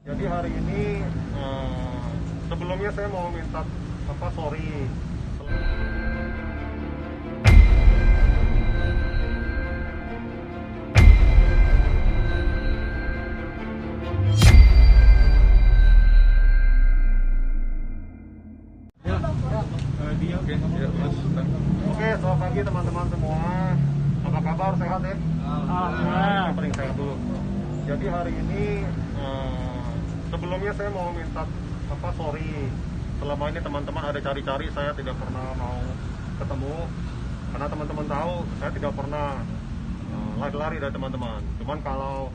Jadi hari ini sebelumnya saya mau minta sorry. Oke, selamat pagi teman-teman semua. Apa kabar? Sehat ya? Alhamdulillah. Yang paling sehat dulu. Jadi hari ini sebelumnya saya mau minta sorry. Selama ini teman-teman ada cari-cari, saya tidak pernah mau ketemu. Karena teman-teman tahu saya tidak pernah lari-lari dari teman-teman. Cuman kalau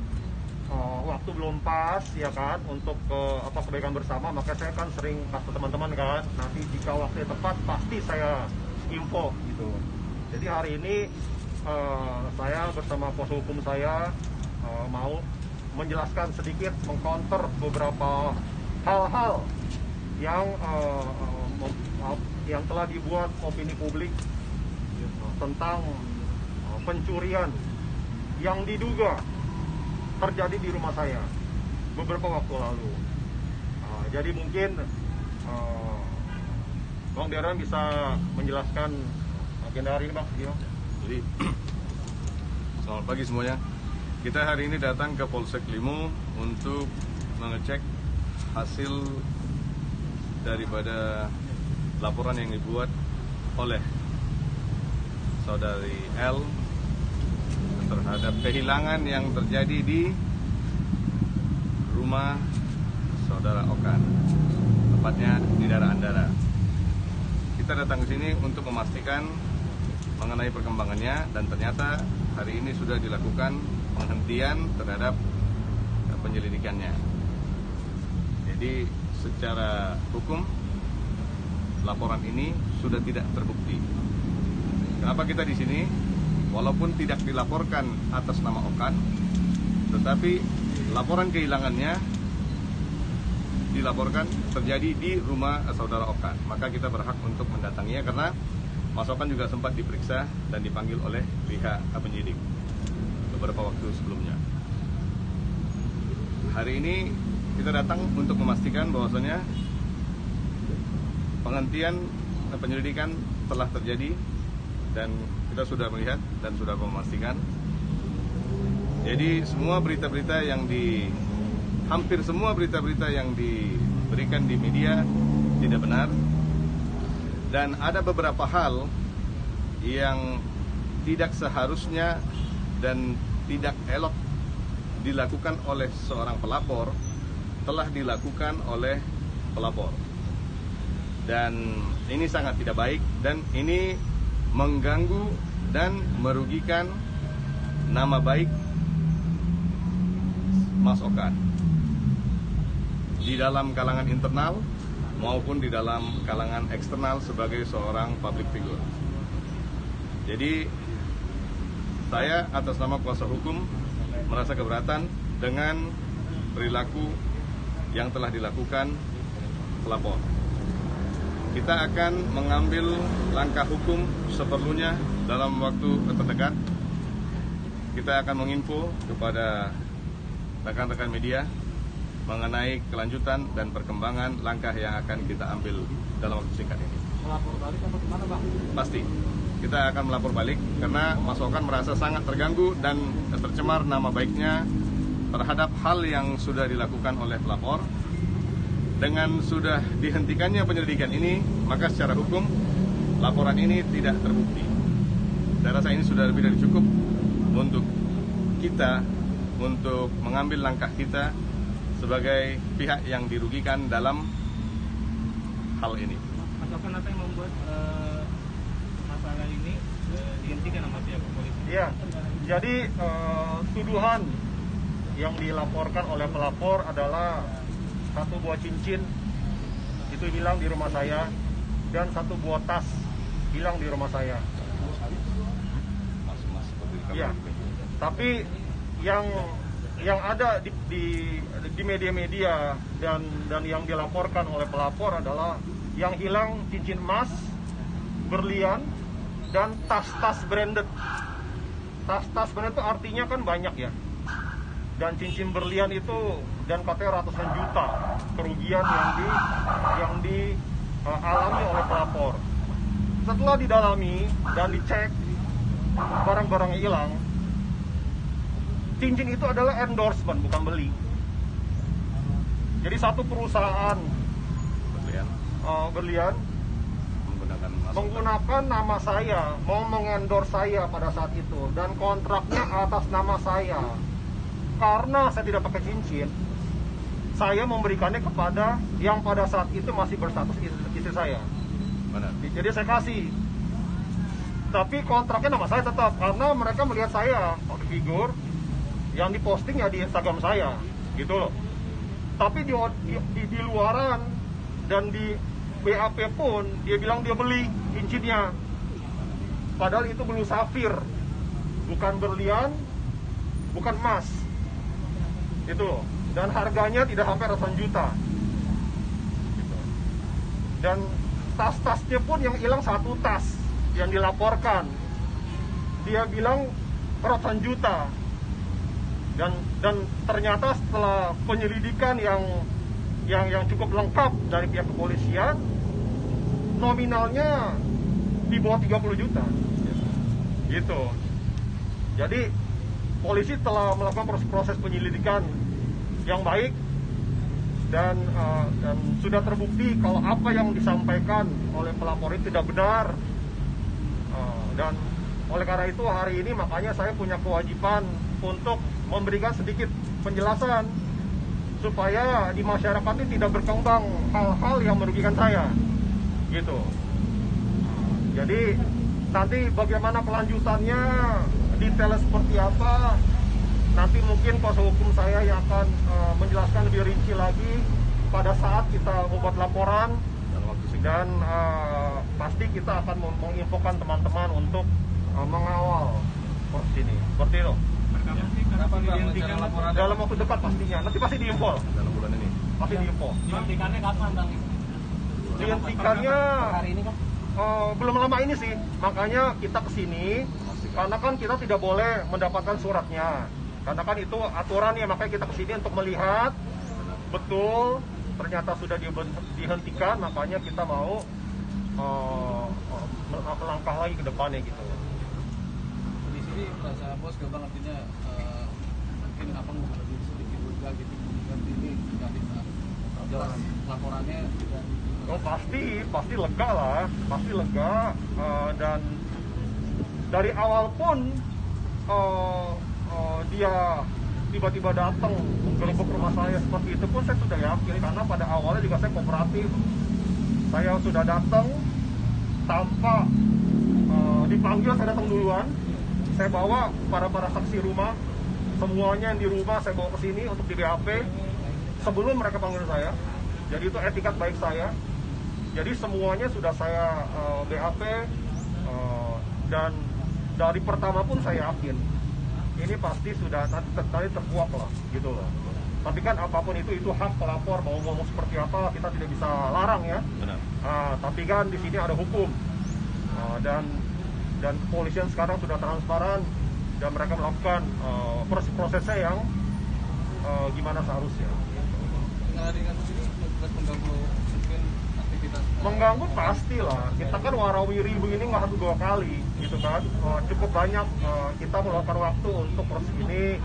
waktu belum pas ya kan untuk kebaikan bersama, maka saya kan sering kasih teman-teman kan. Nanti jika waktu tepat pasti saya info gitu. Jadi hari ini saya bersama pos hukum saya mau menjelaskan sedikit, mengcounter beberapa hal-hal yang telah dibuat opini publik tentang pencurian yang diduga terjadi di rumah saya beberapa waktu lalu. Jadi mungkin Bang Darren bisa menjelaskan agenda hari ini, Bang. Jadi selamat pagi semuanya. Kita hari ini datang ke Polsek Limo untuk mengecek hasil daripada laporan yang dibuat oleh saudari L terhadap kehilangan yang terjadi di rumah saudara Okan, tepatnya di daerah Andara. Kita datang ke sini untuk memastikan mengenai perkembangannya, dan ternyata hari ini sudah dilakukan penghentian terhadap penyelidikannya. Jadi secara hukum laporan ini sudah tidak terbukti. Kenapa kita di sini? Walaupun tidak dilaporkan atas nama Okan, tetapi laporan kehilangannya dilaporkan terjadi di rumah saudara Okan. Maka kita berhak untuk mendatanginya karena Mas Okan juga sempat diperiksa dan dipanggil oleh pihak penyidik beberapa waktu sebelumnya. Hari ini kita datang untuk memastikan bahwasannya penghentian penyelidikan telah terjadi dan kita sudah melihat dan sudah memastikan. Jadi hampir semua berita-berita yang diberikan di media tidak benar, dan ada beberapa hal yang tidak seharusnya dan tidak elok dilakukan oleh seorang pelapor telah dilakukan oleh pelapor, dan ini sangat tidak baik dan ini mengganggu dan merugikan nama baik Mas Okan di dalam kalangan internal maupun di dalam kalangan eksternal sebagai seorang public figure. Jadi saya atas nama kuasa hukum merasa keberatan dengan perilaku yang telah dilakukan pelapor. Kita akan mengambil langkah hukum seperlunya dalam waktu terdekat. Kita akan menginfo kepada rekan-rekan media mengenai kelanjutan dan perkembangan langkah yang akan kita ambil dalam waktu singkat ini. Melapor balik atau gimana, Bang? Pasti kita akan melapor balik karena Mas Okan merasa sangat terganggu dan tercemar nama baiknya terhadap hal yang sudah dilakukan oleh pelapor. Dengan sudah dihentikannya penyelidikan ini, maka secara hukum laporan ini tidak terbukti. Saya rasa ini sudah lebih dari cukup untuk kita untuk mengambil langkah kita sebagai pihak yang dirugikan dalam hal ini. Mas Okan, apa yang membuat masalah ini dihentikan sama pihak kepolisian? Iya, jadi tuduhan yang dilaporkan oleh pelapor adalah satu buah cincin itu hilang di rumah saya dan satu buah tas hilang di rumah saya. Iya, tapi yang ada di media-media dan yang dilaporkan oleh pelapor adalah yang hilang cincin emas, berlian, dan tas-tas branded. Tas-tas branded itu artinya kan banyak ya. dan cincin berlian itu, dan katanya ratusan juta kerugian yang dialami oleh pelapor. Setelah didalami dan dicek barang-barangnya hilang, cincin itu adalah endorsement, bukan beli. Jadi satu perusahaan berlian menggunakan nama saya, mau mengendorse saya pada saat itu, dan kontraknya atas nama saya. Karena saya tidak pakai cincin, saya memberikannya kepada yang pada saat itu masih berstatus istri saya. Jadi saya kasih. Tapi kontraknya nama saya tetap, karena mereka melihat saya pakai figur yang diposting ya di Instagram saya, gitu loh. Tapi di luaran dan di BAP pun dia bilang dia beli cincinnya, padahal itu blue safir, bukan berlian, bukan emas, itu loh. Dan harganya tidak sampai ratusan juta. Dan tas-tasnya pun yang hilang satu tas yang dilaporkan, dia bilang ratusan juta. Dan ternyata setelah penyelidikan yang cukup lengkap dari pihak kepolisian, nominalnya di bawah 30 juta gitu. Jadi polisi telah melakukan proses penyelidikan yang baik, dan sudah terbukti kalau apa yang disampaikan oleh pelapor itu tidak benar. Dan oleh karena itu hari ini makanya saya punya kewajiban untuk memberikan sedikit penjelasan supaya di masyarakat ini tidak berkembang hal-hal yang merugikan saya, gitu. Jadi nanti bagaimana kelanjutannya, detailnya seperti apa, nanti mungkin kuasa hukum saya yang akan menjelaskan lebih rinci lagi pada saat kita membuat laporan, dan pasti kita akan menginfokan teman-teman untuk mengawal proses ini. Seperti itu. Kapan dihentikan laporan? Dalam waktu dekat pastinya. Nanti pasti diinfo. Dalam bulan ini. Pasti diinfo. Dihentikannya kapan, Bang? Dihentikannya hari ini kan? Belum lama ini sih. Makanya kita kesini, karena kan kita tidak boleh mendapatkan suratnya. Karena kan itu aturannya, makanya kita kesini untuk melihat betul ternyata sudah dihentikan. Makanya kita mau melangkah lagi ke depannya gitu. Di sini rasa bos ke Bang, artinya mungkin abang lebih sedikit lega gitu, ganti ini nggak bisa jelas laporannya tidak. Oh pasti lega lah, pasti lega. Dan dari awal pun dia tiba-tiba datang menggerebek rumah saya seperti itu pun saya sudah yakin, karena pada awalnya juga saya kooperatif. Saya sudah datang tanpa dipanggil, saya datang duluan. Saya bawa para saksi rumah, semuanya yang di rumah saya bawa ke sini untuk di BAP sebelum mereka panggil saya. Jadi itu etikat baik saya. Jadi semuanya sudah saya BAP, dan dari pertama pun saya yakin ini pasti sudah nanti terkuak lah, gitu loh. Tapi kan apapun itu hak pelapor, mau ngomong seperti apa kita tidak bisa larang ya. Benar. Tapi kan di sini ada hukum, dan kepolisian sekarang sudah transparan dan mereka melakukan prosesnya yang gimana seharusnya. Dengan ini mengganggu mungkin aktivitas. Mengganggu pastilah. Kita kan warawiri begini nggak 1-2 kali, gitu kan. Cukup banyak kita meluangkan waktu untuk proses ini.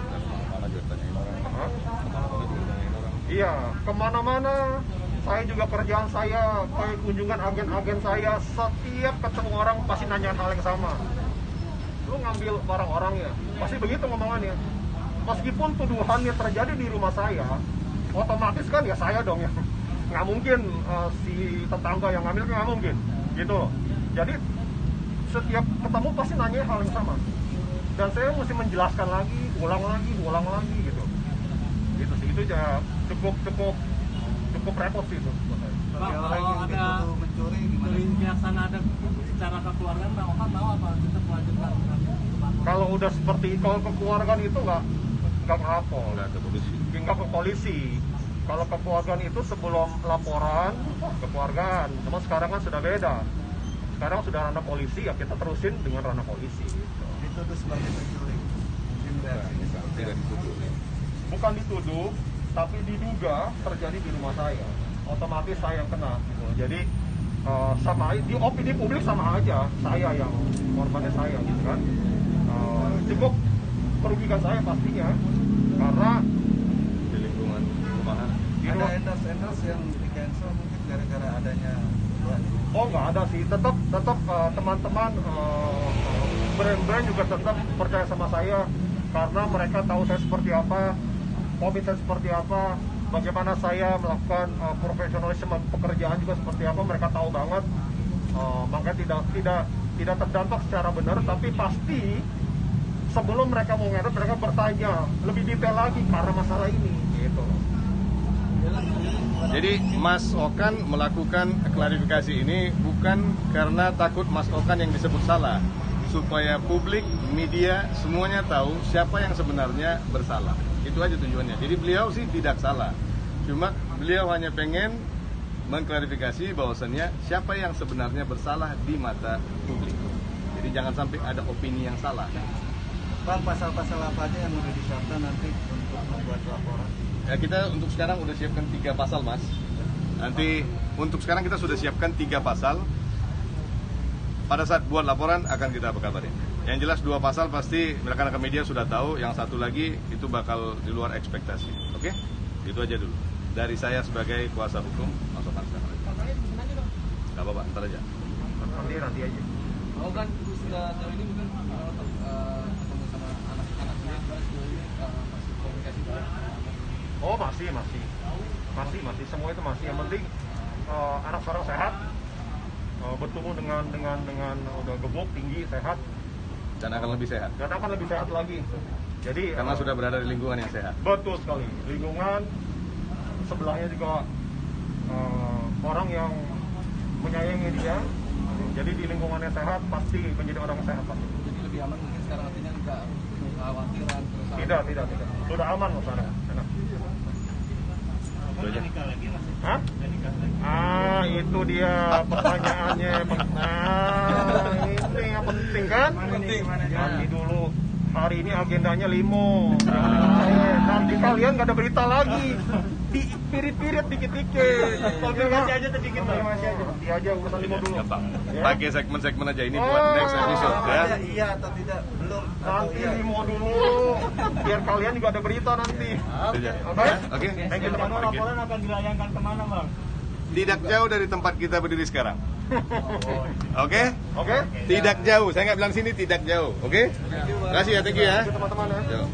Iya, kemana-mana. Saya juga kerjaan saya, kayak kunjungan agen-agen saya, setiap ketemu orang pasti nanya hal yang sama. Lu ngambil barang orang ya? Pasti begitu ngomongannya. Meskipun tuduhannya terjadi di rumah saya, otomatis kan ya saya dong ya. Nggak mungkin si tetangga yang ngambil, nggak mungkin. Gitu. Jadi setiap ketemu pasti nanya hal yang sama. Dan saya mesti menjelaskan lagi, ulang lagi gitu. Gitu sih, itu ya cukup repot sih itu. Bang, kalau ada mencuri gimana? Ada secara kekeluargaan, Bang Oka tahu apa kita melanjutkan? Kalau udah seperti kalau kekeluargaan itu nggak ngelapor, nggak ke polisi. Kalau kekeluargaan itu sebelum laporan kekeluargaan, cuma sekarang kan sudah beda. Sekarang sudah ranah polisi, ya kita terusin dengan ranah polisi. Dituduh sebagai pencuri. Tidak dituduh. bukan dituduh, tapi diduga terjadi di rumah saya. Otomatis saya yang kena gitu. Jadi sama di opini publik sama aja, saya yang korbannya saya gitu kan. Cukup merugikan saya pastinya karena Di lingkungan rumahan. Ada endorse yang di cancel mungkin gara-gara adanya oh nggak ada sih, tetap teman-teman brand-brand juga tetap percaya sama saya karena mereka tahu saya seperti apa, komit saya seperti apa, bagaimana saya melakukan profesionalisme pekerjaan juga seperti apa, mereka tahu banget. Makanya tidak terdampak secara benar, tapi pasti sebelum mereka mau ngedit mereka bertanya lebih detail lagi karena masalah ini gitu. Jadi Mas Okan melakukan klarifikasi ini bukan karena takut Mas Okan yang disebut salah, supaya publik, media, semuanya tahu siapa yang sebenarnya bersalah. Itu aja tujuannya. Jadi beliau sih tidak salah, cuma beliau hanya pengen mengklarifikasi bahwasannya siapa yang sebenarnya bersalah di mata publik. Jadi jangan sampai ada opini yang salah. Bang, pasal-pasal apa aja yang udah disiapkan nanti untuk membuat laporan? Ya, kita untuk sekarang udah siapkan 3 pasal, Mas. Nanti untuk sekarang kita sudah siapkan 3 pasal. Pada saat buat laporan akan kita kabarin. Yang jelas 2 pasal pasti rekan-rekan media sudah tahu. Yang satu lagi itu bakal di luar ekspektasi. Oke? Itu aja dulu. Dari saya sebagai kuasa hukum, Mas Okan sekarang. Gak apa-apa, ntar aja. Nanti aja. Oh kan sudah jauh ini mungkin ketemu sama anak-anak dia masih komunikasi juga. Oh masih semua itu masih. Yang penting anak sekarang sehat, bertumbuh dengan udah gebuk tinggi sehat Dan akan lebih sehat. dan akan lebih sehat lagi. Jadi Karena sudah berada di lingkungan yang sehat. betul sekali, lingkungan sebelahnya juga orang yang menyayangi dia. Jadi di lingkungan yang sehat pasti menjadi orang yang sehat pasti. Jadi lebih aman mungkin sekarang artinya nggak kekhawatiran terus. Tidak. Sudah aman loh sana. Enak. Itu aja. Hah? Itu dia pertanyaannya. Ini yang penting kan? Nanti dulu. Hari ini agendanya limo. Nanti kalian gak ada berita lagi. Dipirit-pirit dikit-dikit. Konfirmasi aja sedikit. Konfirmasi aja. Nanti aja urusan limo dulu. Gampang. Ya? Pakai segmen-segmen aja ini buat next episode ya. Iya atau tidak? Belum. Atau Nanti iya? limo dulu. Biar kalian juga ada berita nanti. Itu aja. Oke? Oke. Thank you teman-teman. Laporan akan dilayangkan kemana, Bang? Tidak jauh dari tempat kita berdiri sekarang. Oke? Oke? Tidak jauh. Saya nggak bilang sini, tidak jauh. Oke? Terima kasih ya, thank you ya. Teman-teman ya. Yo.